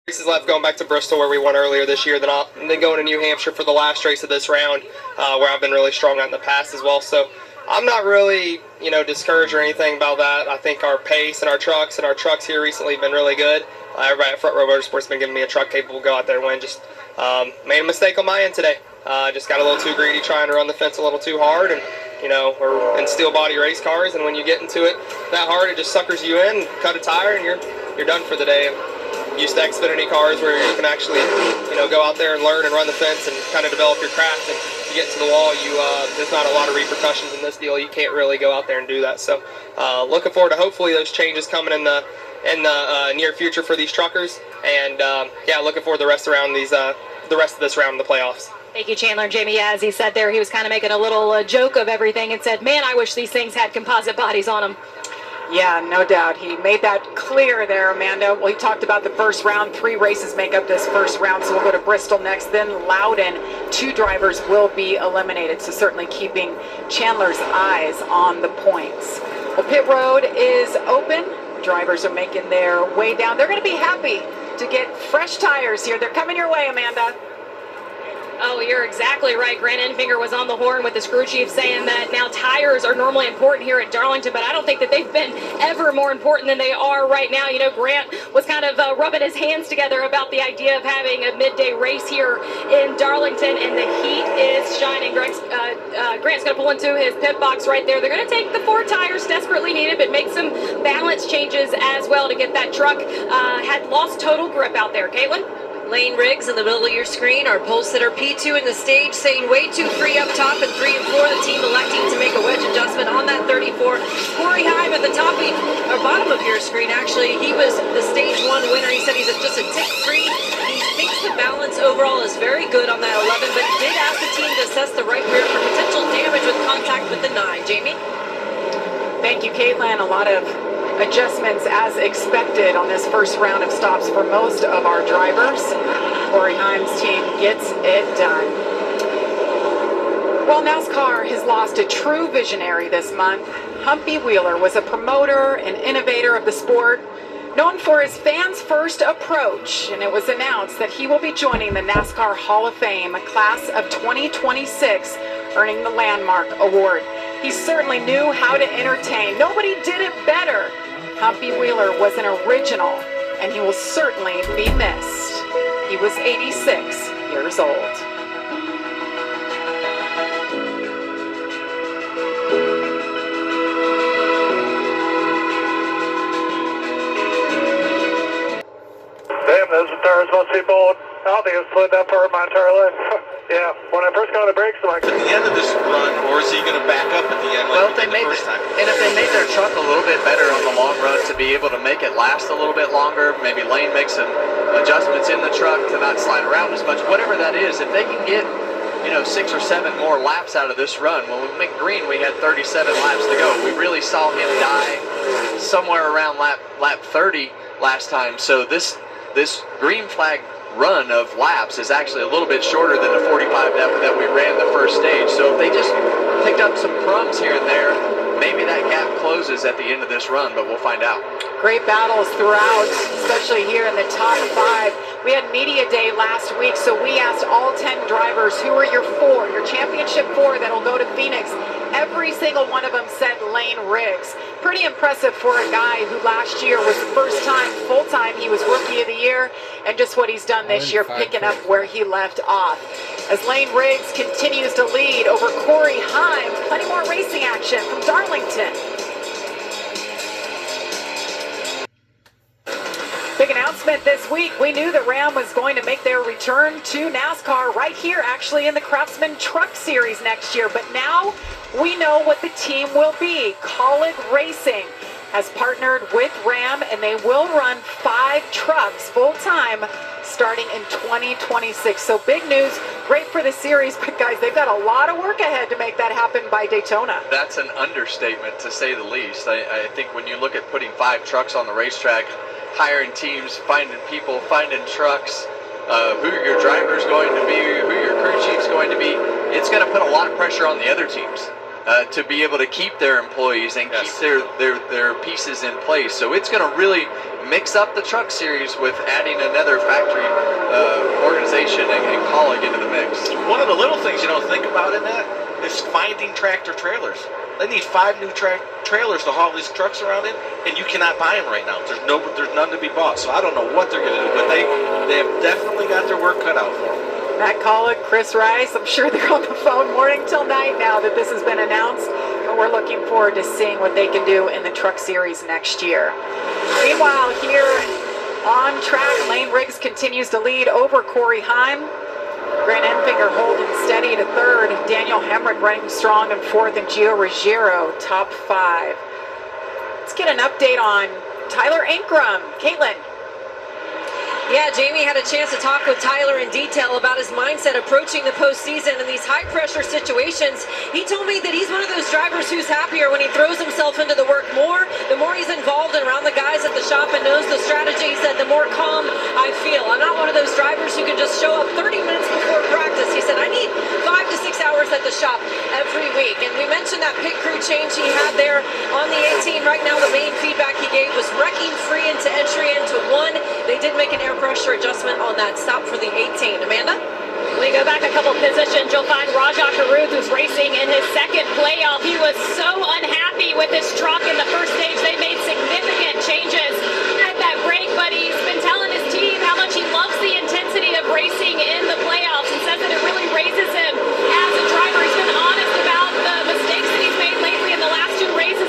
races left going back to Bristol where we won earlier this year, then going to New Hampshire for the last race of this round, where I've been really strong at in the past as well. So I'm not really, discouraged or anything about that. I think our pace and our trucks here recently have been really good. Everybody at Front Row Motorsports has been giving me a truck capable to go out there and win. Just made a mistake on my end today. Just got a little too greedy trying to run the fence a little too hard, and we're in steel body race cars, and when you get into it that hard, it just suckers you in, cut a tire, and you're done for the day. Used to Xfinity cars where you can actually, go out there and learn and run the fence and kind of develop your craft. And you get to the wall, there's not a lot of repercussions in this deal. You can't really go out there and do that. So, looking forward to hopefully those changes coming in the near future for these truckers. And looking forward to the rest of this round in the playoffs. Thank you, Chandler. Jamie, as he said there, he was kind of making a little joke of everything and said, "Man, I wish these things had composite bodies on them." Yeah, no doubt. He made that clear there, Amanda. Well, he talked about the first round. 3 races make up this first round, so we'll go to Bristol next. Then Loudon. 2 drivers will be eliminated, so certainly keeping Chandler's eyes on the points. Well, pit road is open. Drivers are making their way down. They're going to be happy to get fresh tires here. They're coming your way, Amanda. Oh, you're exactly right. Grant Enfinger was on the horn with the crew chief saying that now tires are normally important here at Darlington, but I don't think that they've been ever more important than they are right now. Grant was kind of rubbing his hands together about the idea of having a midday race here in Darlington, and the heat is shining. Grant's going to pull into his pit box right there. They're going to take the 4 tires desperately needed, but make some balance changes as well to get that truck had lost total grip out there. Caitlin? Lane Riggs in the middle of your screen, our pole sitter P2 in the stage saying way too free up top, and 3 and 4 the team electing to make a wedge adjustment on that 34. Corey Hive at the top or bottom of your screen, actually, he was the stage 1 winner. He said he's just a tick free. He thinks the balance overall is very good on that 11, but he did ask the team to assess the right rear for potential damage with contact with the 9. Jamie? Thank you, Caitlin. A lot of adjustments as expected on this first round of stops for most of our drivers. Corey Himes' team gets it done. Well, NASCAR has lost a true visionary this month. Humpy Wheeler was a promoter and innovator of the sport, known for his fans-first approach, and it was announced that he will be joining the NASCAR Hall of Fame class of 2026, earning the Landmark Award. He certainly knew how to entertain. Nobody did it better. Humpy Wheeler was an original, and he will certainly be missed. He was 86 years old. Damn, those tires must be bold. I don't think I've slid that far in my entire life. Yeah, when I first got on the brakes, I'm like... At the end of this run, or is he going to back up at the end like he did the first time? And if they made their truck a little bit better on the long run to be able to make it last a little bit longer, maybe Lane makes some adjustments in the truck to not slide around as much, whatever that is, if they can get 6 or 7 more laps out of this run. When we went green, we had 37 laps to go. We really saw him die somewhere around lap 30 last time. So this green flag run of laps is actually a little bit shorter than the 45 that we ran the first stage. So if they just picked up some crumbs here and there, maybe that gap closes at the end of this run, but we'll find out. Great battles throughout, especially here in the top 5. We had media day last week, so we asked all 10 drivers, who are your championship 4 that'll go to Phoenix. Every single one of them said Lane Riggs. Pretty impressive for a guy who last year was the first time full-time he was Rookie of the Year, and just what he's done this year, picking up where he left off. As Lane Riggs continues to lead over Corey Himes, plenty more racing action from Darlington. Big announcement this week. We knew that Ram was going to make their return to NASCAR right here, actually in the Craftsman Truck Series next year. But now we know what the team will be. Colleague Racing has partnered with Ram, and they will run 5 trucks full-time starting in 2026. So big news, great for the series, but guys, they've got a lot of work ahead to make that happen by Daytona. That's an understatement, to say the least. I think when you look at putting 5 trucks on the racetrack, hiring teams, finding people, finding trucks, who your driver's going to be, who your crew chief's going to be, it's going to put a lot of pressure on the other teams. to be able to keep their employees and keep their pieces in place. So it's going to really mix up the truck series with adding another factory organization and colleague into the mix. One of the little things you don't think about in that is finding tractor trailers. They need 5 new trailers to haul these trucks around in, and you cannot buy them right now. There's none to be bought. So I don't know what they're going to do, but they have definitely got their work cut out for them. Matt Collick, Chris Rice, I'm sure they're on the phone morning till night now that this has been announced. But we're looking forward to seeing what they can do in the Truck Series next year. Meanwhile, here on track, Lane Riggs continues to lead over Corey Heim. Grant Enfinger holding steady to third. Daniel Hemrick running strong in fourth, and Gio Ruggiero top 5. Let's get an update on Tyler Ankrum. Caitlin. Yeah, Jamie had a chance to talk with Tyler in detail about his mindset approaching the postseason in these high-pressure situations. He told me that he's one of those drivers who's happier when he throws himself into the work more, the more he's involved and around the guys at the shop and knows the strategy. He said, the more calm I feel. I'm not one of those drivers who can just show up 30 minutes before practice. He said, I need 5 to 6 hours at the shop every week. And we mentioned that pit crew change he had there on the 18. Right now, the main feedback he gave was wrecking free into entry into 1. They did make an air pressure adjustment on that stop for the 18. Amanda? We go back a couple positions